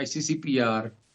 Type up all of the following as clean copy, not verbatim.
ICCPR,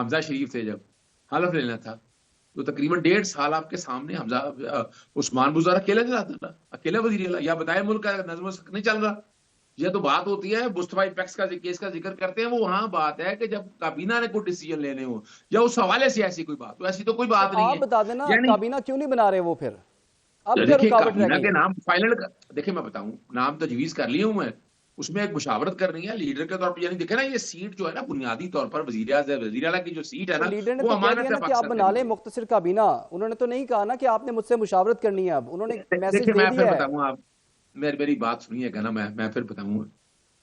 حمزہ شریف تھے جب حلف لینا تھا تو تقریباً 1.5 سال آپ کے سامنے حمزہ عثمان بزدار اکیلا چلاتا تھا, اکیلا وزیر اعلیٰ. یا بتائے ملک کا نظم و ضبط نہیں چل رہا. یہ تو بات ہوتی ہے مصطفیٰ پیکس کا کیس کا ذکر کرتے ہیں, وہ وہاں بات ہے کہ جب کابینہ نے کوئی ڈیسیجن لینے ہو یا اس حوالے سے ایسی کوئی بات, تو ایسی تو کوئی بات نہیں ہے. آپ بتا دینا یعنی کابینہ کیوں نہیں بنا رہے وہ پھر, اب کیا دیکھیں رکاوٹ رہ کابینہ گئی کے ہے؟ نام فائنل, دیکھیں میں بتاؤں نام تجویز کر لیے ہوں میں, اس میں ایک مشاورت کرنی ہے لیڈر کے طور پر. یعنی دیکھیں نا یہ سیٹ جو ہے نا بنیادی طور پر وزیر اعلیٰ کی جو سیٹ ہے تو نا لیڈر نے وہ تو کہہ امانت دیا ہے نا کہ آپ پاکستان بنا کے لیں لیے. مختصر کابینہ, انہوں نے تو نہیں کہا نا کہ آپ نے مجھ سے مشاورت کرنی ہے, اب انہوں نے میسج دیکھیں دے میں پھر دیا ہے. بتاؤں, آپ میری بات سنیے گا نا, میں پھر بتاؤں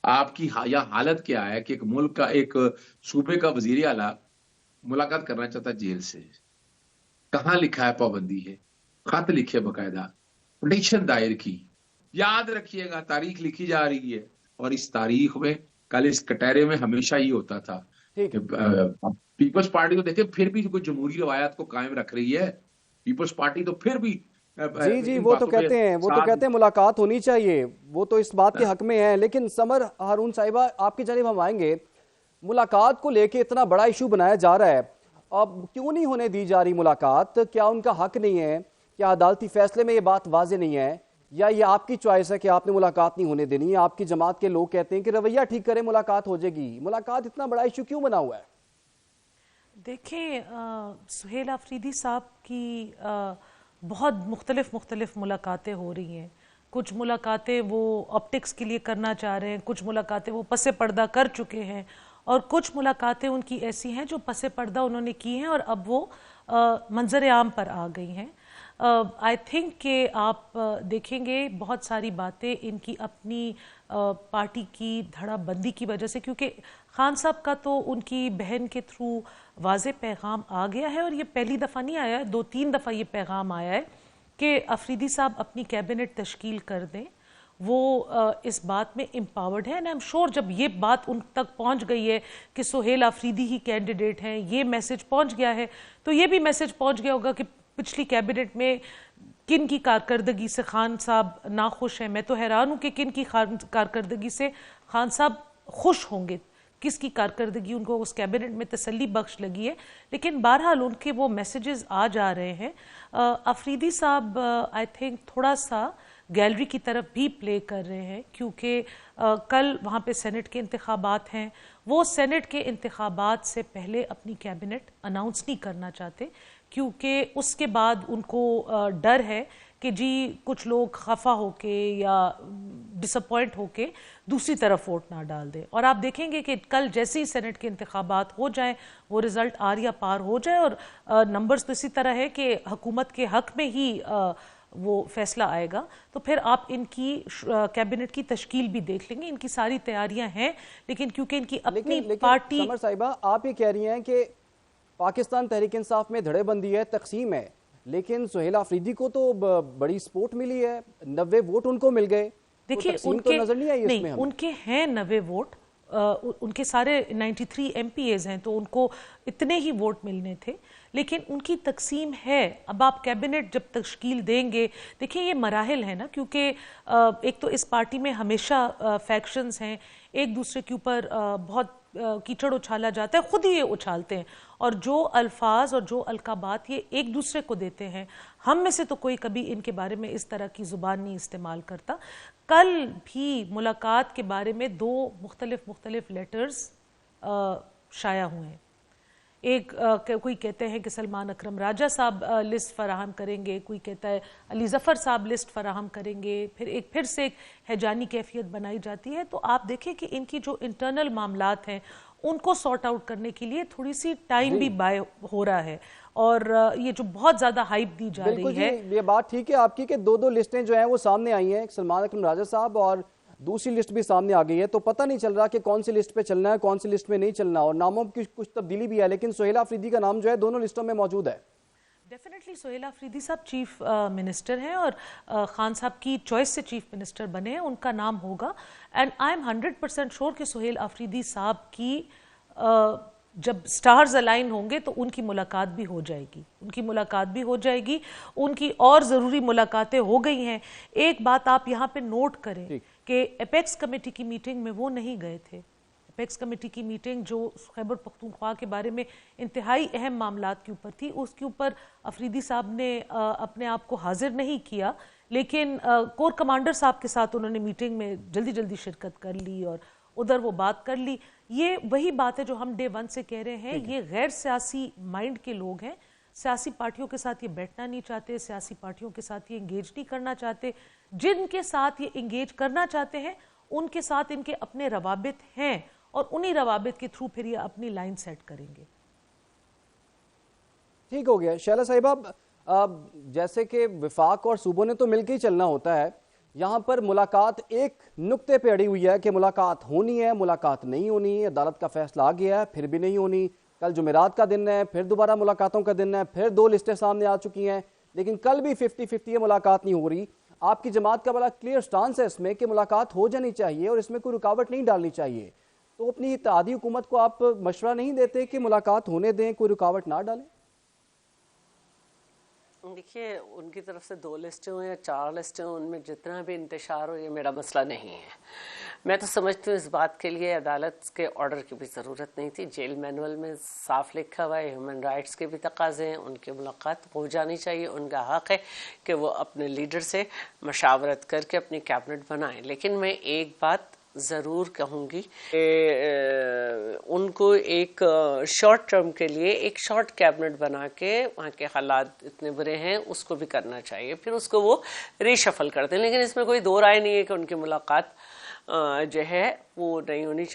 آپ کی یا حالت کیا ہے کہ ایک ملک کا ایک صوبے کا وزیر اعلیٰ ملاقات کرنا چاہتا ہے جیل سے, کہاں لکھا ہے پابندی ہے, خط لکھے باقاعدہ, پٹیشن دائر کی, یاد رکھیے گا تاریخ لکھی جا رہی ہے. اور اس تاریخ میں کل اس کٹہرے میں ہمیشہ ہی ہوتا تھا ٹھیک کہ پیپلز پارٹی تو دیکھیں پھر بھی کوئی جمہوری روایات کو قائم رکھ رہی ہے. پیپلز پارٹی تو پھر بھی جی ان وہ تو باتوں پہ کہتے ہیں, وہ تو ساتھ. کہتے ہیں ملاقات ہونی چاہیے, وہ تو اس بات کے حق میں ہیں. لیکن سمر ہارون صاحبہ آپ کی جانب ہم آئیں گے, ملاقات کو لے کے اتنا بڑا ایشو بنایا جا رہا ہے, اب کیوں نہیں ہونے دی جا رہی ملاقات؟ کیا ان کا حق نہیں ہے؟ کیا عدالتی فیصلے میں یہ بات واضح نہیں ہے, یا یہ آپ کی چوائس ہے کہ آپ نے ملاقات نہیں ہونے دینی؟ آپ کی جماعت کے لوگ کہتے ہیں کہ رویہ ٹھیک کریں ملاقات ہو جائے گی. ملاقات اتنا بڑا ایشو کیوں بنا ہوا ہے؟ دیکھیں سہیل آفریدی صاحب کی بہت مختلف ملاقاتیں ہو رہی ہیں. کچھ ملاقاتیں وہ آپٹکس کے لیے کرنا چاہ رہے ہیں, کچھ ملاقاتیں وہ پس پردہ کر چکے ہیں, اور کچھ ملاقاتیں ان کی ایسی ہیں جو پس پردہ انہوں نے کی ہیں اور اب وہ منظر عام پر آ گئی ہیں. آئی تھنک کہ آپ دیکھیں گے بہت ساری باتیں ان کی اپنی پارٹی کی دھڑا بندی کی وجہ سے, کیونکہ خان صاحب کا تو ان کی بہن کے تھرو واضح پیغام آ گیا ہے, اور یہ پہلی دفعہ نہیں آیا ہے, 2-3 دفعہ یہ پیغام آیا ہے کہ آفریدی صاحب اپنی کیبنٹ تشکیل کر دیں. وہ اس بات میں امپاورڈ ہے, اینڈ آئی ایم شور جب یہ بات ان تک پہنچ گئی ہے کہ سہیل آفریدی ہی کینڈیڈیٹ ہیں, یہ میسج پہنچ گیا ہے, تو یہ بھی میسج پہنچ گیا ہوگا کہ پچھلی کیبنٹ میں کن کی کارکردگی سے خان صاحب ناخوش ہیں. میں تو حیران ہوں کہ کن کی کارکردگی سے خان صاحب خوش ہوں گے, کس کی کارکردگی ان کو اس کیبنٹ میں تسلی بخش لگی ہے. لیکن بہرحال ان کے وہ میسیجز آ جا رہے ہیں. آفریدی صاحب آئی تھنک تھوڑا سا گیلری کی طرف بھی پلے کر رہے ہیں, کیونکہ کل وہاں پہ سینٹ کے انتخابات ہیں. وہ سینٹ کے انتخابات سے پہلے اپنی کیبنٹ اناؤنس نہیں کرنا چاہتے, کیونکہ اس کے بعد ان کو ڈر ہے کہ جی کچھ لوگ خفا ہو کے یا ڈس اپوائنٹ ہو کے دوسری طرف ووٹ نہ ڈال دیں. اور آپ دیکھیں گے کہ کل جیسے ہی سینٹ کے انتخابات ہو جائیں, وہ رزلٹ آر یا پار ہو جائے, اور نمبرز تو اسی طرح ہے کہ حکومت کے حق میں ہی وہ فیصلہ آئے گا, تو پھر آپ ان کی کیبنٹ کی تشکیل بھی دیکھ لیں گے. ان کی ساری تیاریاں ہیں, لیکن کیونکہ ان کی اپنی پارٹی. سمر صاحبہ آپ یہ کہہ رہی ہیں کہ پاکستان تحریک انصاف میں دھڑے بندی ہے, تقسیم ہے, لیکن سہیل آفریدی کو تو بڑی سپورٹ ملی ہے, 90 ووٹ ان کو مل گئے. دیکھیے ان کے نظر نہیں آئی اس میں, ان کے ہیں 90 ووٹ, ان کے سارے 93 ایم پی ایز ہیں, تو ان کو اتنے ہی ووٹ ملنے تھے, لیکن ان کی تقسیم ہے. اب آپ کیبنٹ جب تشکیل دیں گے, دیکھیں یہ مراحل ہیں نا, کیونکہ ایک تو اس پارٹی میں ہمیشہ فیکشنز ہیں, ایک دوسرے کے اوپر بہت کیچڑ اچھالا جاتا ہے, خود ہی یہ اچھالتے ہیں, اور جو الفاظ اور جو القابات یہ ایک دوسرے کو دیتے ہیں, ہم میں سے تو کوئی کبھی ان کے بارے میں اس طرح کی زبان نہیں استعمال کرتا. کل بھی ملاقات کے بارے میں 2 مختلف لیٹرز شائع ہوئے ہیں. ایک کوئی کہتے ہیں کہ سلمان اکرم راجہ صاحب لسٹ فراہم کریں گے, کوئی کہتا ہے علی ظفر صاحب لسٹ فراہم کریں گے, پھر سے ایک ہیجانی کیفیت بنائی جاتی ہے. تو آپ دیکھیں کہ ان کی جو انٹرنل معاملات ہیں ان کو سارٹ آؤٹ کرنے کے لیے تھوڑی سی ٹائم بھی بائے ہو رہا ہے, اور یہ جو بہت زیادہ ہائپ دی جا رہی ہے. یہ بات ٹھیک ہے آپ کی کہ 2 لسٹیں جو ہیں وہ سامنے آئی ہیں, سلمان اکرم راجہ صاحب, اور دوسری لسٹ بھی سامنے آ گئی ہے, تو پتہ نہیں چل رہا کہ کون سی لسٹ پہ چلنا ہے, کون سی لسٹ میں نہیں چلنا, اور ناموں کی کچھ تبدیلی بھی ہے, لیکن سہیل آفریدی کا نام جو ہے دونوں لسٹوں میں موجود ہے. ڈیفینیٹلی سہیل آفریدی صاحب چیف منسٹر ہیں, اور خان صاحب کی چوائس سے چیف منسٹر بنے ہیں, ان کا نام ہوگا. اینڈ آئی ایم 100% شور کہ سہیل آفریدی صاحب کی جب سٹارز الائن ہوں گے تو ان کی ملاقات بھی ہو جائے گی, ان کی اور ضروری ملاقاتیں ہو گئی ہیں. ایک بات آپ یہاں پہ نوٹ کریں کہ اپیکس کمیٹی کی میٹنگ میں وہ نہیں گئے تھے, اپیکس کمیٹی کی میٹنگ جو خیبر پختونخوا کے بارے میں انتہائی اہم معاملات کے اوپر تھی، اس کے اوپر افریدی صاحب نے اپنے آپ کو حاضر نہیں کیا، لیکن کور کمانڈر صاحب کے ساتھ انہوں نے میٹنگ میں جلدی جلدی شرکت کر لی اور ادھر وہ بات کر لی. یہ وہی بات ہے جو ہم ڈے ون سے کہہ رہے ہیں، یہ غیر سیاسی مائنڈ کے لوگ ہیں، سیاسی پارٹیوں کے ساتھ یہ بیٹھنا نہیں چاہتے، سیاسی پارٹیوں کے ساتھ یہ انگیج نہیں کرنا چاہتے. جن کے ساتھ یہ انگیج کرنا چاہتے ہیں ان کے ساتھ ان کے اپنے روابط ہیں، اور انہی روابط کے تھرو پھر یہ اپنی لائن سیٹ کریں گے. ٹھیک ہو گیا. شیلا صاحبہ، جیسے کہ وفاق اور صوبوں نے تو مل کے ہی چلنا ہوتا ہے، یہاں پر ملاقات ایک نقطے پہ اڑی ہوئی ہے کہ ملاقات ہونی ہے، ملاقات نہیں ہونی، عدالت کا فیصلہ آ گیا ہے، پھر بھی نہیں ہونی. کل جمعرات کا دن ہے، پھر دوبارہ ملاقاتوں کا دن ہے، پھر 2 لسٹیں سامنے آ چکی ہیں، لیکن کل بھی 50-50 یہ ملاقات نہیں ہو رہی. آپ کی جماعت کا بڑا کلیئر سٹانس ہے اس میں کہ ملاقات ہو جانی چاہیے اور اس میں کوئی رکاوٹ نہیں ڈالنی چاہیے. تو اپنی اتحادی حکومت کو آپ مشورہ نہیں دیتے کہ ملاقات ہونے دیں، کوئی رکاوٹ نہ ڈالیں؟ دیکھیے، ان کی طرف سے 2 لسٹیں ہوں یا 4 لسٹیں ہوں، ان میں جتنا بھی انتشار ہو، یہ میرا مسئلہ نہیں ہے. میں تو سمجھتی ہوں اس بات کے لیے عدالت کے آرڈر کی بھی ضرورت نہیں تھی. جیل مینول میں صاف لکھا ہوا ہے، ہیومن رائٹس کے بھی تقاضے ہیں، ان کی ملاقات ہو جانی چاہیے. ان کا حق ہے کہ وہ اپنے لیڈر سے مشاورت کر کے اپنی کیبنٹ بنائیں. لیکن میں ایک بات ضرور کہوں گی کہ ان کو ایک شارٹ ٹرم کے لیے ایک شارٹ کیبنٹ بنا کے، وہاں کے حالات اتنے برے ہیں اس کو بھی کرنا چاہیے، پھر اس کو وہ ری شفل کر دیں. لیکن اس میں کوئی دو رائے نہیں ہے کہ ان کی ملاقات جو ہے وہ نہیں ہونی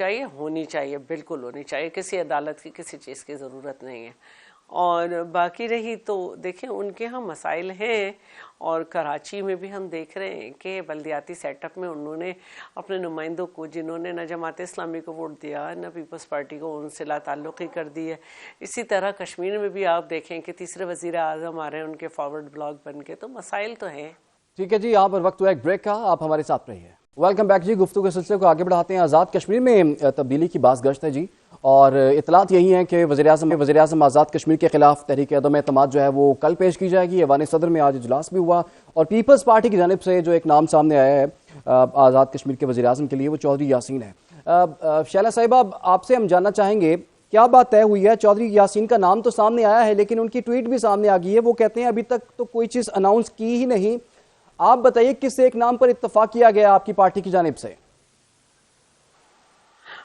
چاہیے، بالکل ہونی چاہیے. کسی عدالت کی کسی چیز کی ضرورت نہیں ہے. اور باقی رہی تو دیکھیں ان کے ہاں مسائل ہیں، اور کراچی میں بھی ہم دیکھ رہے ہیں کہ بلدیاتی سیٹ اپ میں انہوں نے اپنے نمائندوں کو، جنہوں نے نہ جماعت اسلامی کو ووٹ دیا نہ پیپلز پارٹی کو، ان سے لا تعلقی کر دی ہے. اسی طرح کشمیر میں بھی آپ دیکھیں کہ تیسرے وزیر اعظم آ رہے ہیں ان کے فارورڈ بلاک بن کے، تو مسائل تو ہیں. ٹھیک ہے جی، یہاں پر وقت ہوا ایک بریک کا، آپ ہمارے ساتھ رہیے. ویلکم بیک جی. گفتگو کے سلسلے کو آگے بڑھاتے ہیں. آزاد کشمیر میں تبدیلی کی باز گشت ہے جی، اور اطلاعات یہی ہیں کہ وزیر اعظم آزاد کشمیر کے خلاف تحریک عدم اعتماد جو ہے وہ کل پیش کی جائے گی. ایوان صدر میں آج اجلاس بھی ہوا، اور پیپلز پارٹی کی جانب سے جو ایک نام سامنے آیا ہے آزاد کشمیر کے وزیر اعظم کے لیے، وہ چودھری یاسین ہے. شیلا صاحبہ، آپ سے ہم جاننا چاہیں گے کیا بات طے ہوئی ہے؟ چودھری یاسین کا نام تو سامنے آیا ہے، لیکن ان کی ٹویٹ بھی سامنے آ گئی ہے. وہ کہتے ہیں ابھی تک تو کوئی چیز اناؤنس کی ہی نہیں. آپ بتائیے کس ایک نام پر اتفاق کیا گیا آپ کی پارٹی کی جانب سے؟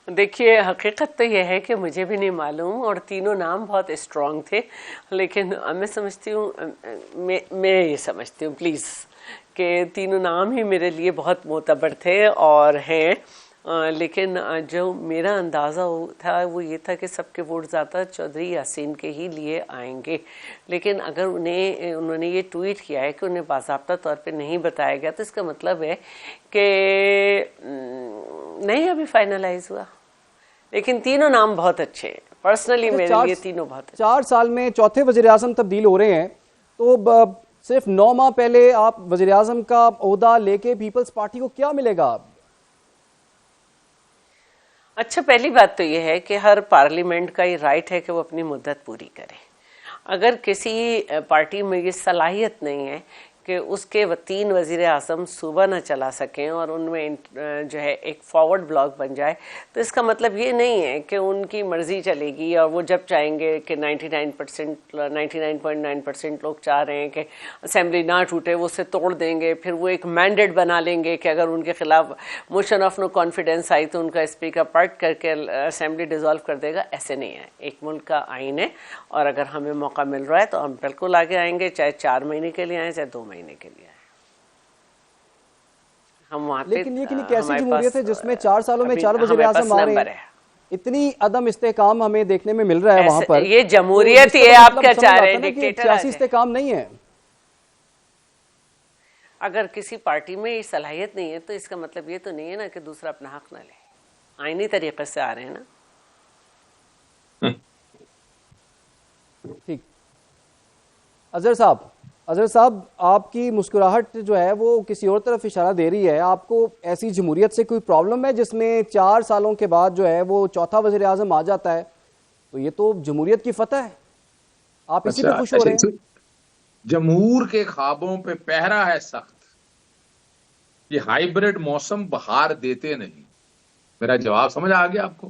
دیکھیے، حقیقت تو یہ ہے کہ مجھے بھی نہیں معلوم، اور تینوں نام بہت اسٹرانگ تھے. لیکن میں سمجھتی ہوں، میں یہ سمجھتی ہوں پلیز کہ تینوں نام ہی میرے لیے بہت معتبر تھے اور ہیں. لیکن جو میرا اندازہ تھا وہ یہ تھا کہ سب کے ووٹ زیادہ چودھری یاسین کے ہی لیے آئیں گے. لیکن اگر انہوں نے یہ ٹویٹ کیا ہے کہ انہیں باضابطہ طور پہ نہیں بتایا گیا، تو اس کا مطلب ہے کہ نہیں ابھی فائنلائز ہوا. لیکن تینوں نام بہت اچھے ہیں، پرسنلی میرے لیے تینوں بہت اچھے. 4 سال میں چوتھے وزیر اعظم تبدیل ہو رہے ہیں، تو صرف 9 ماہ پہلے آپ وزیر اعظم کا عہدہ لے کے پیپلز پارٹی کو کیا ملے گا؟ اچھا، پہلی بات تو یہ ہے کہ ہر پارلیمنٹ کا یہ رائٹ ہے کہ وہ اپنی مدت پوری کرے. اگر کسی پارٹی میں یہ صلاحیت نہیں ہے کہ اس کے 3 وزیر اعظم صوبہ نہ چلا سکیں اور ان میں جو ہے ایک فارورڈ بلاک بن جائے، تو اس کا مطلب یہ نہیں ہے کہ ان کی مرضی چلے گی اور وہ جب چاہیں گے کہ 99.9% لوگ چاہ رہے ہیں کہ اسمبلی نہ ٹوٹے، وہ اسے توڑ دیں گے. پھر وہ ایک مینڈیٹ بنا لیں گے کہ اگر ان کے خلاف موشن آف نو کانفیڈنس آئی تو ان کا اسپیکر پارٹ کر کے اسمبلی ڈیزالو کر دے گا. ایسے نہیں ہے. ایک ملک کا آئین ہے، اور اگر ہمیں موقع مل رہا ہے تو ہم بالکل آگے آئیں گے، چاہے 4 مہینے کے لیے آئیں، چاہے 2 مہینے کے لیے آئے. ہم وہاں پہ، لیکن یہ کیسی جمہوریت ہے جس میں 4 سالوں میں 4 وزیر اعظم آ رہے ہیں؟ اتنی عدم استحکام ہمیں دیکھنے میں مل رہا ہے وہاں پر. یہ جمہوریت ہی ہے، آپ کیا چاہ رہے ہیں؟ ڈکٹیٹر سیاسی استحکام نہیں ہے. اگر کسی پارٹی میں یہ صلاحیت نہیں ہے تو اس کا مطلب یہ تو نہیں ہے نا کہ دوسرا اپنا حق نہ لے. آئینی طریقے سے آ رہے ہیں نا. ٹھیک. اظہر صاحب، آپ کی مسکراہٹ جو ہے وہ کسی اور طرف اشارہ دے رہی ہے. آپ کو ایسی جمہوریت سے کوئی پرابلم ہے جس میں 4 سالوں کے بعد جو ہے وہ چوتھا وزیر اعظم آ جاتا ہے؟ تو یہ تو جمہوریت کی فتح ہے. آپ اسی پہ خوش ہو رہے ہیں؟ جمہور کے خوابوں پہ پہرا ہے سخت. یہ ہائیبریڈ موسم بہار دیتے نہیں. میرا جواب سمجھ آ گیا آپ کو؟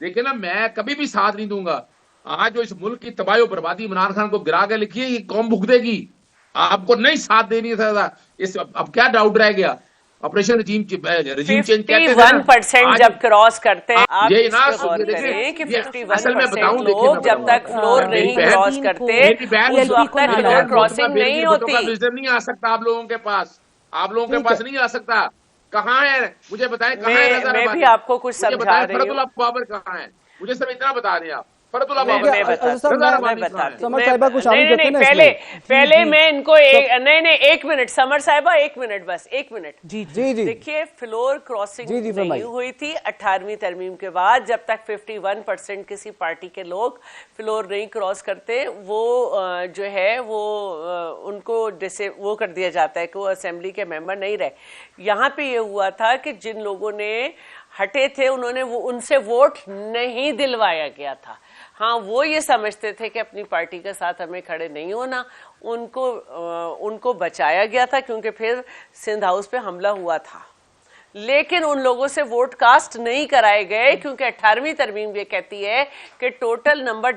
دیکھیں نا، میں کبھی بھی ساتھ نہیں دوں گا. آج جو اس ملک کی تباہی و بربادی عمران خان کو گرا کے لکھی ہے، یہ قوم بھگتے گی. آپ کو نہیں ساتھ دینی تھا. اب کیا ڈاؤٹ رہ گیا؟ آپریشن رجیم چینج کہتے ہیں 51% جب کراس کرتے ہیں. آپ یہ اس نا پہ غور کریں کہ اصل میں 51% بتاؤں، لوگ جب تک فلور نہیں کراس کرتے اس وقت تک فلور کراسنگ نہیں ہوتی. نہیں آ سکتا آپ لوگوں کے پاس، آپ لوگوں کے پاس نہیں آ سکتا. کہاں ہے مجھے بتائیں، کہاں ہے رضا میں ربانی؟ بھی آپ کو کچھ مجھے سمجھا بتائیں رہی فرد ہوں. اللہ بابر کہاں ہے؟ مجھے صرف اتنا بتا دیں آپ. فرد اللہ میں بابر بتاتی ہوں. پہلے میں ان کو ایک منٹ سمر صاحبہ، ایک منٹ بس، ایک منٹ. جی جی جی دیکھیے فلور کراسنگ نہیں ہوئی تھی 18ویں ترمیم کے بعد. جب تک 51% کسی پارٹی کے لوگ فلور نہیں کراس کرتے، وہ جو ہے وہ ان کو جیسے وہ کر دیا جاتا ہے کہ وہ اسمبلی کے ممبر نہیں رہے. یہاں پہ یہ ہوا تھا کہ جن لوگوں نے ہٹے تھے انہوں نے ان سے ووٹ نہیں دلوایا گیا تھا. ہاں وہ یہ سمجھتے تھے کہ اپنی پارٹی کے ساتھ ہمیں کھڑے نہیں ہونا. ان کو بچایا گیا تھا کیونکہ پھر سندھ ہاؤس پہ حملہ ہوا تھا. لیکن ان لوگوں سے ووٹ کاسٹ نہیں کرائے گئے کیونکہ 18ویں ترمیم یہ کہتی ہے کہ ٹوٹل نمبر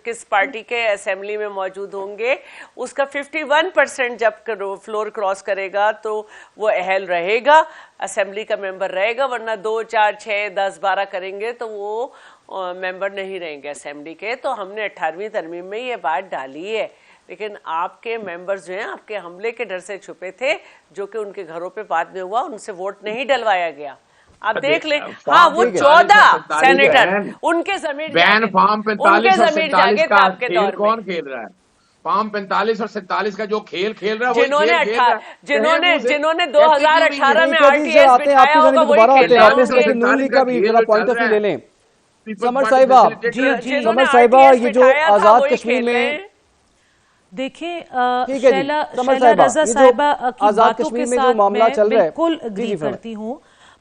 کس پارٹی کے اسمبلی میں موجود ہوں گے اس کا 51% جب فلور کراس کرے گا تو وہ اہل رہے گا، اسمبلی کا ممبر رہے گا. ورنہ 2 4 6 10 12 کریں گے تو وہ ممبر نہیں رہیں گے اسمبلی کے. تو ہم نے 18ویں ترمیم میں یہ بات ڈالی ہے. لیکن آپ کے ممبرز جو ہیں آپ کے حملے کے ڈر سے چھپے تھے، جو کہ ان کے گھروں پہ بعد میں ہوا، ان سے ووٹ نہیں ڈلوایا گیا. آپ دیکھ لیں. ہاں وہ 14 سینیٹر ان کے ضمیر جاگے تھا آپ کے دور میں. کون کھیل رہا ہے فارم 45 اور 47 کا جو کھیل کھیل رہا ہے؟ جنہوں نے 2018 میں RTS بٹھایا ہوگا وہی کھیل رہا ہے. سمر صاحبہ یہ جو آزاد کشمیر میں دیکھیں شیلا رضا صاحبہ کی باتوں کے ساتھ میں بالکل اگری کرتی ہوں.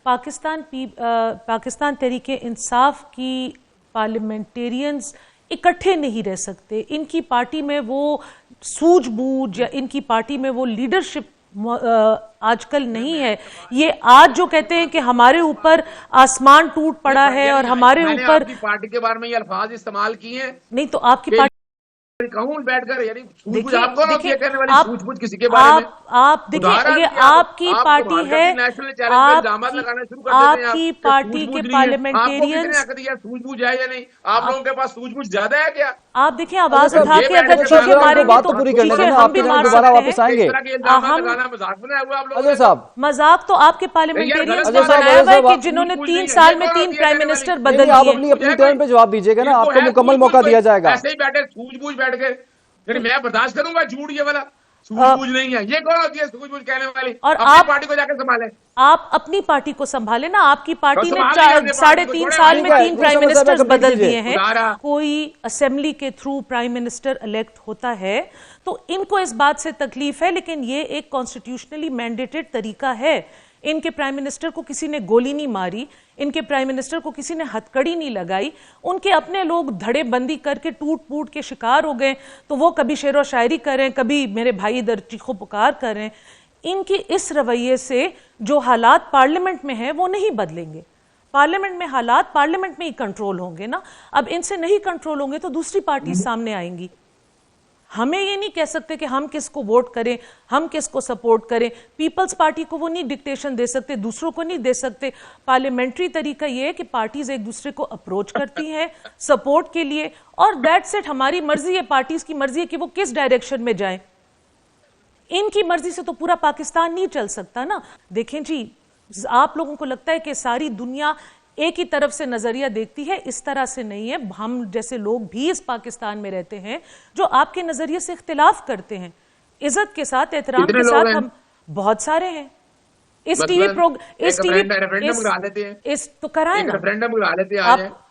پاکستان تحریک انصاف کی پارلیمنٹیرینز اکٹھے نہیں رہ سکتے. ان کی پارٹی میں وہ سوجھ بوجھ یا ان کی پارٹی میں وہ لیڈرشپ آج کل نہیں ہے. یہ آج جو کہتے ہیں کہ ہمارے اوپر آسمان ٹوٹ پڑا ہے اور ہمارے اوپر پارٹی کے بارے میں یہ الفاظ استعمال کیے ہیں. نہیں تو آپ کی پارٹی بیٹھ کر یعنی آپ دیکھیں یہ آپ کی پارٹی ہے، آپ کی پارٹی کے پارلیمنٹیرینز. آپ لوگوں کے پاس سوجھ بوجھ زیادہ ہے کیا؟ آپ دیکھیں آواز اٹھا کے اگر چیخیں ماریں گے تو چیخیں ہم بھی مار سکتے ہیں. مذاق تو آپ کے پارلیمنٹیرینز نے بنایا ہوا ہے کہ جنہوں نے 3 سال میں 3 پرائم منسٹر بدل دیے. آپ اپنی ٹرن پہ جواب دیجیے گا نا، آپ کو مکمل موقع دیا جائے گا. ایسے ہی بیٹھے سوجھ بوجھ بیٹھ کے میں برداشت کروں گا جھوٹ یہ والا. سوجھ بوجھ نہیں ہے. یہ کون ہوتی ہے سوجھ بوجھ کہنے والی؟ اور آپ پارٹی کو جا کے سنبھالیں. آپ اپنی پارٹی کو سنبھالیں نا. آپ کی پارٹی نے 3.5 سال میں 3 پرائم منسٹر بدل دیے ہیں. کوئی اسمبلی کے تھرو پرائم منسٹر الیکٹ ہوتا ہے تو ان کو اس بات سے تکلیف ہے، لیکن یہ ایک کانسٹیٹیوشنلی مینڈیٹڈ طریقہ ہے. ان کے پرائم منسٹر کو کسی نے گولی نہیں ماری، ان کے پرائم منسٹر کو کسی نے ہتھکڑی نہیں لگائی. ان کے اپنے لوگ دھڑے بندی کر کے ٹوٹ پوٹ کے شکار ہو گئے تو وہ کبھی شعر و شاعری کریں، کبھی میرے بھائی ادھر چیخو پکار کریں. ان کی اس رویے سے جو حالات پارلیمنٹ میں ہیں وہ نہیں بدلیں گے. پارلیمنٹ میں حالات پارلیمنٹ میں ہی کنٹرول ہوں گے نا. اب ان سے نہیں کنٹرول ہوں گے تو دوسری پارٹی سامنے آئیں گی. ہمیں یہ نہیں کہہ سکتے کہ ہم کس کو ووٹ کریں، ہم کس کو سپورٹ کریں. پیپلز پارٹی کو وہ نہیں ڈکٹیشن دے سکتے، دوسروں کو نہیں دے سکتے. پارلیمنٹری طریقہ یہ ہے کہ پارٹیز ایک دوسرے کو اپروچ کرتی ہیں سپورٹ کے لیے، اور دیٹس اٹ. ہماری مرضی ہے، پارٹیز کی مرضی ہے کہ وہ کس ڈائریکشن میں جائیں. ان کی مرضی سے تو پورا پاکستان نہیں چل سکتا نا. دیکھیں جی، آپ لوگوں کو لگتا ہے کہ ساری دنیا ایک ہی طرف سے نظریہ دیکھتی ہے، اس طرح سے نہیں ہے. ہم جیسے لوگ بھی اس پاکستان میں رہتے ہیں جو آپ کے نظریے سے اختلاف کرتے ہیں، عزت کے ساتھ، احترام کے ساتھ. ہم بہت سارے ہیں. اس ٹی وی تو کرائیں نا.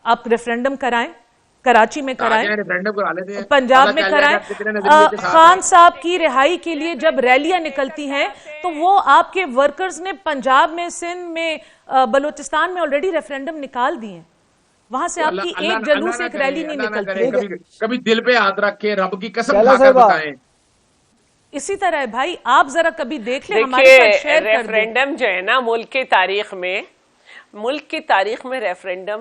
آپ ریفرینڈم کرائیں، کراچی میں کرائیں، پنجاب میں کرائیں. خان صاحب کی رہائی کے لیے جب ریلیاں نکلتی ہیں تو وہ آپ کے ورکرز نے پنجاب میں، سندھ میں، بلوچستان میں آلریڈی ریفرینڈم نکال دیے ہیں. وہاں سے آپ کی ایک جلوس ایک ریلی نہیں نکلتی. کبھی دل پہ ہاتھ رکھ کے رب کی قسم کھا کر بتائیں. اسی طرح ہے بھائی، آپ ذرا کبھی دیکھ لیں، ہمارے ساتھ شیئر کر دیں. ریفرینڈم جو ہے نا ملک کی تاریخ میں ریفرینڈم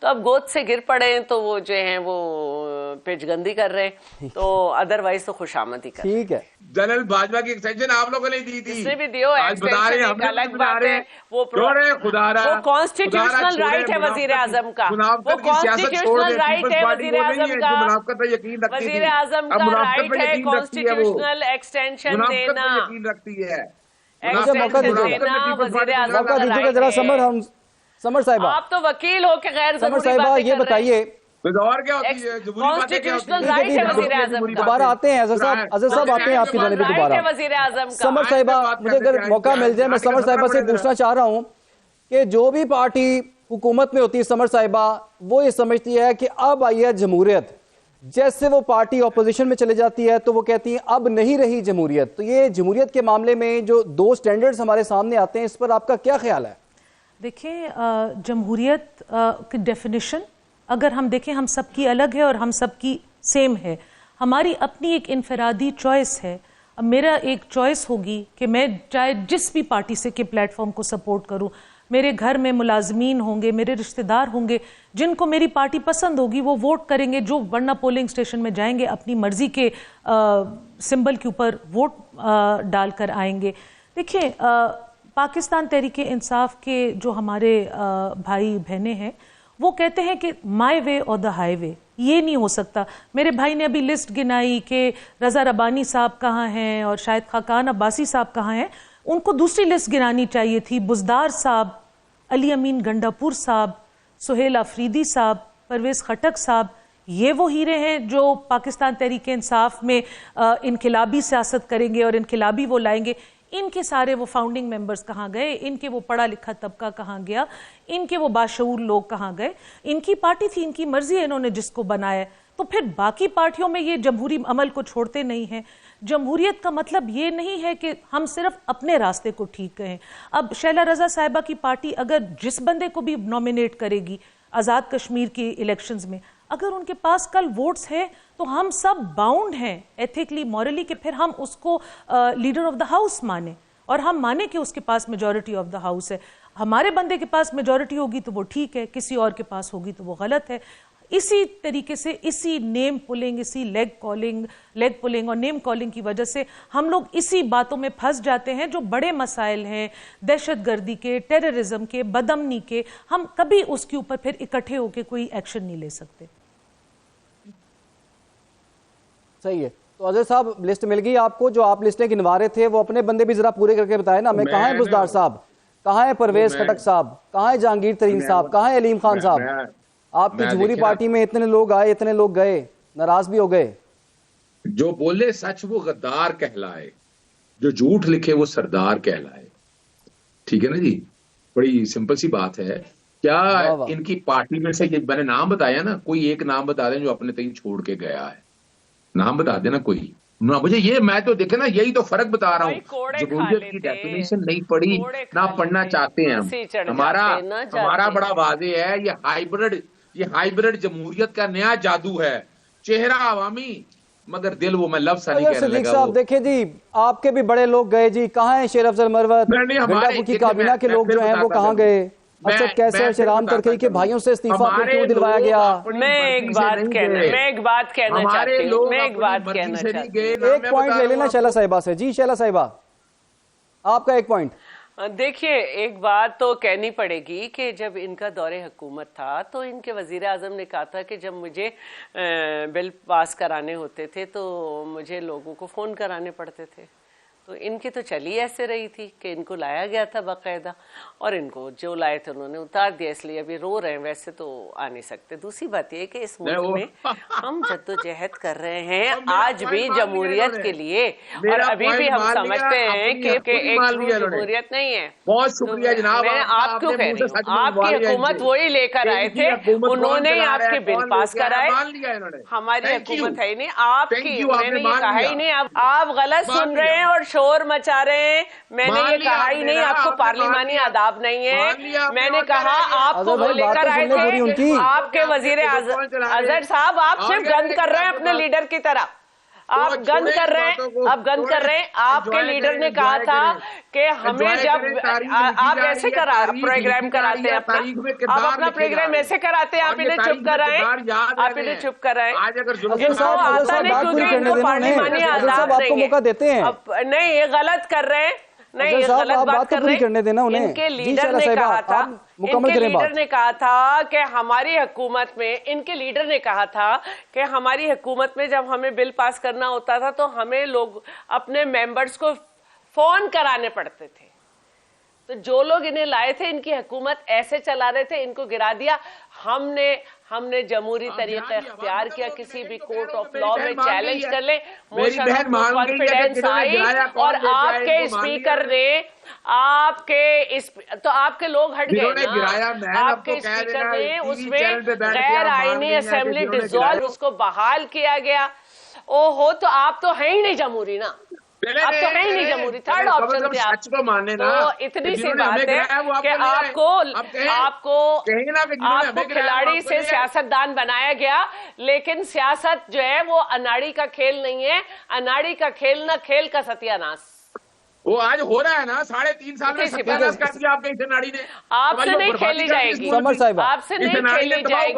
تو اب گود سے گر پڑے ہیں تو وہ جو ہیں وہ پیچ گندی کر رہے ہیں، تو ادروائز تو خوش آمدی کر. ٹھیک ہے، جنرل باجوہ کی ایکسٹینشن آپ لوگوں نے دی تھی، اس نے بھی دیو ایکسٹینشن ایک الگ بات ہے. وہ کانسٹیٹیوشنل رائٹ ہے وزیر اعظم کا، وہ کانسٹیٹیوشنل رائٹ ہے وزیر اعظم کا، وزیر اعظم کا رائٹ ہے کانسٹیٹیوشنل ایکسٹینشن دینا. موقع دیجیے ذرا. سمر صاحبہ، آپ تو وکیل ہو کہ غیر سمر صاحبہ یہ بتائیے، کانسٹیٹیوشنل رائٹ ہے وزیر اعظم کا. دوبارہ آتے ہیں اظہر صاحب آتے ہیں آپ کی جانب دوبارہ. وزیر اعظم کا سمر صاحبہ مجھے اگر موقع مل جائے میں سمر صاحبہ سے پوچھنا چاہ رہا ہوں کہ جو بھی پارٹی حکومت میں ہوتی ہے سمر صاحبہ، وہ یہ سمجھتی ہے کہ اب آئی ہے جمہوریت، جیسے وہ پارٹی اپوزیشن میں چلے جاتی ہے تو وہ کہتی ہیں اب نہیں رہی جمہوریت. تو یہ جمہوریت کے معاملے میں جو دو سٹینڈرڈز ہمارے سامنے آتے ہیں، اس پر آپ کا کیا خیال ہے؟ دیکھیں، جمہوریت کی ڈیفینیشن اگر ہم دیکھیں ہم سب کی الگ ہے اور ہم سب کی سیم ہے. ہماری اپنی ایک انفرادی چوائس ہے. اب میرا ایک چوائس ہوگی کہ میں چاہے جس بھی پارٹی سے کے پلیٹ فارم کو سپورٹ کروں. میرے گھر میں ملازمین ہوں گے، میرے رشتہ دار ہوں گے، جن کو میری پارٹی پسند ہوگی وہ ووٹ کریں گے، جو ورنہ پولنگ سٹیشن میں جائیں گے اپنی مرضی کے سمبل کے اوپر ووٹ ڈال کر آئیں گے. دیکھیں، پاکستان تحریک انصاف کے جو ہمارے بھائی بہنیں ہیں وہ کہتے ہیں کہ مائی وے اور دا ہائی وے. یہ نہیں ہو سکتا. میرے بھائی نے ابھی لسٹ گنائی کہ رضا ربانی صاحب کہاں ہیں اور شاید خاقان عباسی صاحب کہاں ہیں. ان کو دوسری لسٹ گنانی چاہیے تھی. بزدار صاحب، علی امین گنڈاپور صاحب، سہیل آفریدی صاحب، پرویز خٹک صاحب، یہ وہ ہیرے ہیں جو پاکستان تحریک انصاف میں انقلابی سیاست کریں گے اور انقلابی وہ لائیں گے. ان کے سارے وہ فاؤنڈنگ ممبرز کہاں گئے؟ ان کے وہ پڑھا لکھا طبقہ کہاں گیا؟ ان کے وہ باشعور لوگ کہاں گئے؟ ان کی پارٹی تھی، ان کی مرضی ہے، انہوں نے جس کو بنایا. تو پھر باقی پارٹیوں میں یہ جمہوری عمل کو چھوڑتے نہیں ہیں. جمہوریت کا مطلب یہ نہیں ہے کہ ہم صرف اپنے راستے کو ٹھیک کہیں. اب شیلا رضا صاحبہ کی پارٹی اگر جس بندے کو بھی نومینیٹ کرے گی آزاد کشمیر کی الیکشنز میں، اگر ان کے پاس کل ووٹس ہیں تو ہم سب باؤنڈ ہیں ایتھیکلی مورلی کہ پھر ہم اس کو لیڈر آف دا ہاؤس مانیں، اور ہم مانیں کہ اس کے پاس میجورٹی آف دا ہاؤس ہے. ہمارے بندے کے پاس میجورٹی ہوگی تو وہ ٹھیک ہے، کسی اور کے پاس ہوگی تو وہ غلط ہے. اسی طریقے سے اسی نیم پولنگ، اسی لیگ پولنگ اور نیم کالنگ کی وجہ سے ہم لوگ اسی باتوں میں پھنس جاتے ہیں جو بڑے مسائل ہیں، دہشت گردی کے، ٹیررزم کے، بدامنی کے. ہم کبھی اس کے اوپر پھر اکٹھے ہو کے کوئی ایکشن نہیں لے سکتے. صحیح ہے. تو اظہر صاحب لسٹ مل گئی آپ کو، جو آپ لسٹیں گنوا رہے تھے وہ اپنے بندے بھی ذرا پورے کر کے بتائیں نا. میں کہاں ہے بزدار صاحب، کہاں ہے پرویز خٹک صاحب، کہاں ہے جہانگیر ترین صاحب، کہاں ہے علیم خان صاحب؟ آپ کی جمہوری پارٹی میں اتنے لوگ آئے، اتنے لوگ گئے، ناراض بھی ہو گئے. جو بولے سچ وہ غدار کہلائے، جو جھوٹ لکھے وہ سردار کہلائے. ٹھیک ہے نا جی، بڑی سمپل سی بات ہے. کیا ان کی پارٹی میں سے میں نے نام بتایا نا، کوئی ایک نام بتا دیں جو اپنے تئیں چھوڑ کے گیا ہے. نام بتا دینا کوئی. مجھے یہ میں تو دیکھے نا، یہی تو فرق بتا رہا ہوں. جمہوریت کی ڈیفینیشن نہیں پڑھی، نہ پڑھنا چاہتے ہیں ہم. ہمارا بڑا واضح ہے، یہ ہائیبرڈ جمہوریت کا نیا جادو ہے. چہرہ عوامی مگر دل وہ میں لفظ نہیں کہنے لگا. صاحب دیکھیں جی، آپ کے بھی بڑے لوگ گئے جی. کہاں ہیں شیر افضل مروت، گنڈاپور کی کابینہ کے لوگ جو ہیں وہ کہاں گئے؟ اسد کیسر، شیرام ترکی کے بھائیوں سے استعفیٰ کیوں دلوایا گیا؟ میں ایک بات کہنا چاہتی ہوں. ایک پوائنٹ لے لینا شیلا صاحبہ سے. جی شیلا صاحبہ، آپ کا ایک پوائنٹ. دیکھیے، ایک بات تو کہنی پڑے گی کہ جب ان کا دور حکومت تھا تو ان کے وزیر اعظم نے کہا تھا کہ جب مجھے بل پاس کرانے ہوتے تھے تو مجھے لوگوں کو فون کرانے پڑتے تھے. تو ان کی تو چلی ایسے رہی تھی کہ ان کو لایا گیا تھا باقاعدہ، اور ان کو جو لائے تھے انہوں نے اتار دیا، اس لیے ابھی رو رہے ہیں. ویسے تو آ نہیں سکتے. دوسری بات یہ کہ اس ملک میں ہم جدوجہد کر رہے ہیں آج بھی جمہوریت کے لیے، اور ابھی بھی ہم سمجھتے ہیں کہ ایک جمہوریت نہیں ہے. بہت شکریہ جناب. میں آپ کیوں کہہ رہی ہوں، آپ کی حکومت وہی لے کر آئے تھے، انہوں نے آپ کے بل پاس کرائے. ہماری حکومت ہے ہی نہیں، آپ کی. میں نے یہ کہا ہی نہیں. آپ غلط سن رہے ہیں اور شور مچا رہے ہیں. میں نے یہ کہا ہی نہیں آپ کو پارلیمانی آداب نہیں ہے. میں نے کہا آپ کو وہ لے کر آئے تھے آپ کے وزیر اظہر صاحب. آپ صرف گند کر رہے ہیں اپنے لیڈر کی طرح. آپ گن کر رہے ہیں، آپ گن کر رہے ہیں. آپ کے لیڈر نے کہا تھا کہ ہمیں جب آپ ایسے پروگرام کراتے ہیں اپنا، آپ اپنا پروگرام ایسے کراتے ہیں، آپ انہیں چپ کرائیں، آپ انہیں چپ کرائیں. ان کو آتا نہیں کیونکہ ان کو پارلیمانی آداب نہیں ہے. نہیں، یہ غلط کر رہے ہیں، نہیں یہ غلط بات کر رہے ہیں. ان کے لیڈر نے کہا تھا، ان کے لیڈر نے کہا تھا کہ ہماری حکومت میں، ان کے لیڈر نے کہا تھا کہ ہماری حکومت میں جب ہمیں بل پاس کرنا ہوتا تھا تو ہمیں لوگ اپنے ممبرز کو فون کرانے پڑتے تھے. تو جو لوگ انہیں لائے تھے، ان کی حکومت ایسے چلا رہے تھے، ان کو گرا دیا. ہم نے جمہوری طریقہ اختیار کیا، کسی بھی کورٹ آف لا میں چیلنج کر لیں. موشن آف کانفیڈنس آئی اور آپ کے اسپیکر نے تو آپ کے لوگ ہٹ گئے نا. آپ کے اسپیکر نے اس میں غیر آئینی اسمبلی ڈیزالو، اس کو بحال کیا گیا. ہو تو آپ تو ہیں ہی نہیں جمہوری نا، آپ تو ہیں ہی نہیں جمہوری. تھرڈ آپشن تھے آپ. تو اتنی سی بات ہے کہ آپ کو کھلاڑی سے سیاست دان بنایا گیا، لیکن سیاست جو ہے وہ اناڑی کا کھیل نہیں ہے. اناڑی کا کھیل نہ کھیل کا ستیہ ناس. وہ آج ہو رہا ہے نا، 3.5 سال میں ستیہ ناس کر دیا آپ کے اس اناڑی نے. آپ سے نہیں کھیلی جائے گی، آپ سے نہیں کھیلی جائے گی.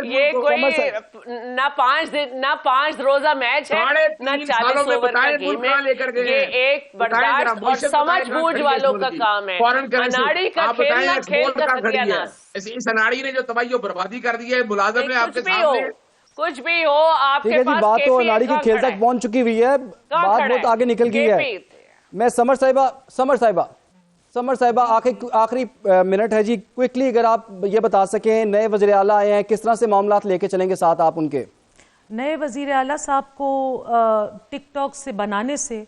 یہ کوئی نہ 5 روزہ میچ ہے، نہ 40 اوور کا گیم ہے. یہ ایک برداشت اور سمجھ بوجھ والوں کا کام ہے. اناڑی کا کھیل نہ کھیل کا ستیہ ناس. اس اناڑی نے جو تباہی و بربادی کر دی ہے، ملازم نے آپ کے سامنے کچھ بھی ہو، آپ کے پاس بات تو اناڑی کے کھیل تک پہنچ چکی ہوئی ہے، بات بہت آگے نکل گئی ہے. میں سمر صاحبہ آخری منٹ ہے جی، کوئکلی اگر آپ یہ بتا سکیں، نئے وزیر اعلیٰ آئے ہیں، کس طرح سے معاملات لے کے چلیں گے ساتھ آپ ان کے؟ نئے وزیر اعلیٰ صاحب کو ٹک ٹاک سے بنانے سے،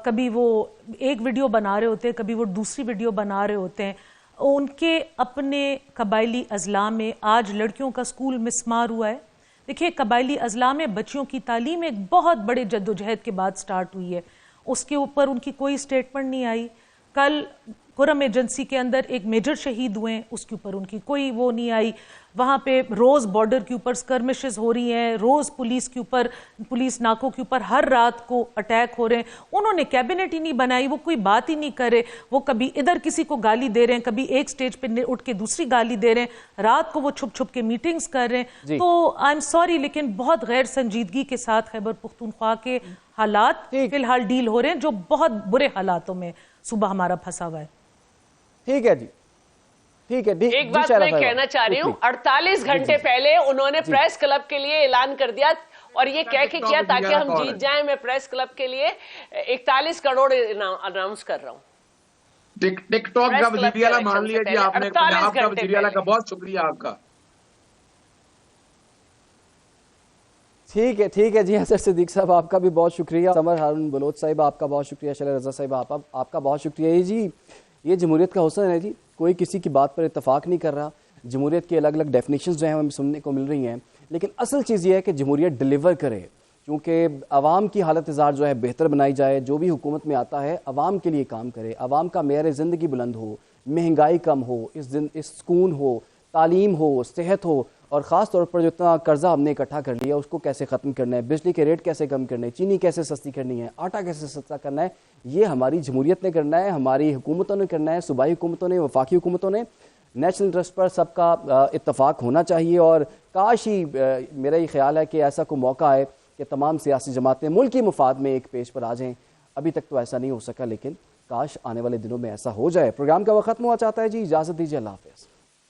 کبھی وہ ایک ویڈیو بنا رہے ہوتے ہیں، کبھی وہ دوسری ویڈیو بنا رہے ہوتے ہیں. ان کے اپنے قبائلی اضلاع میں آج لڑکیوں کا سکول مسمار ہوا ہے. دیکھیے، قبائلی اضلاع میں بچیوں کی تعلیم ایک بہت بڑے جدوجہد کے بعد سٹارٹ ہوئی ہے. اس کے اوپر ان کی کوئی سٹیٹمنٹ نہیں آئی. کل قرم ایجنسی کے اندر ایک میجر شہید ہوئے ہیں، اس کے اوپر ان کی کوئی وہ نہیں آئی. وہاں پہ روز بارڈر کے اوپر سکرمشز ہو رہی ہیں، روز پولیس کے اوپر، پولیس ناکوں کے اوپر ہر رات کو اٹیک ہو رہے ہیں. انہوں نے کیبنٹ ہی نہیں بنائی، وہ کوئی بات ہی نہیں کرے. وہ کبھی ادھر کسی کو گالی دے رہے ہیں، کبھی ایک سٹیج پہ اٹھ کے دوسری گالی دے رہے ہیں، رات کو وہ چھپ چھپ کے میٹنگز کر رہے ہیں. تو آئی ایم سوری، لیکن بہت غیر سنجیدگی کے ساتھ خیبر پختونخوا کے حالات فی الحال ڈیل ہو رہے ہیں، جو بہت برے حالاتوں میں صوبہ ہمارا پھنسا ہوا ہے. ٹھیک ہے جی، ٹھیک ہے. ایک بات میں کہنا چاہ رہی ہوں، 48 گھنٹے پہلے انہوں نے پریس کلب کے لیے اعلان کر دیا اور یہ کہہ کے کیا تاکہ ہم جیت جائیں. میں پریس کلب کے لیے 41 کروڑ اناؤنس کر رہا ہوں. ٹک ٹاک کا وزیر اعلیٰ مان لیا جی آپ نے، پنجاب کا وزیر اعلیٰ کا بہت شکریہ آپ کا. ٹھیک ہے جی. حسن صدیق صاحب آپ کا بھی بہت شکریہ. سمر ہارون بلوچ صاحب آپ کا بہت شکریہ. شیلا رضا صاحب آپ کا بہت شکریہ. جی یہ جمہوریت کا حسن ہے جی، کوئی کسی کی بات پر اتفاق نہیں کر رہا. جمہوریت کی الگ الگ ڈیفینیشنز جو ہیں ہمیں سننے کو مل رہی ہیں، لیکن اصل چیز یہ ہے کہ جمہوریت ڈیلیور کرے، کیونکہ عوام کی حالت ازار جو ہے بہتر بنائی جائے. جو بھی حکومت میں آتا ہے عوام کے لیے کام کرے، عوام کا معیار زندگی بلند ہو، مہنگائی کم ہو، اس سکون ہو، تعلیم ہو، صحت ہو، اور خاص طور پر جو اتنا قرضہ ہم نے اکٹھا کر لیا اس کو کیسے ختم کرنا ہے، بجلی کے ریٹ کیسے کم کرنے، چینی کیسے سستی کرنی ہے، آٹا کیسے سستا کرنا ہے. یہ ہماری جمہوریت نے کرنا ہے، ہماری حکومتوں نے کرنا ہے، صوبائی حکومتوں نے، وفاقی حکومتوں نے. نیشنل انٹرسٹ پر سب کا اتفاق ہونا چاہیے، اور کاش ہی میرا یہ خیال ہے کہ ایسا کوئی موقع آئے کہ تمام سیاسی جماعتیں ملکی مفاد میں ایک پیج پر آ جائیں. ابھی تک تو ایسا نہیں ہو سکا، لیکن کاش آنے والے دنوں میں ایسا ہو جائے. پروگرام کا وقت ختم ہوا چاہتا ہے جی، اجازت دیجیے. اللہ حافظ.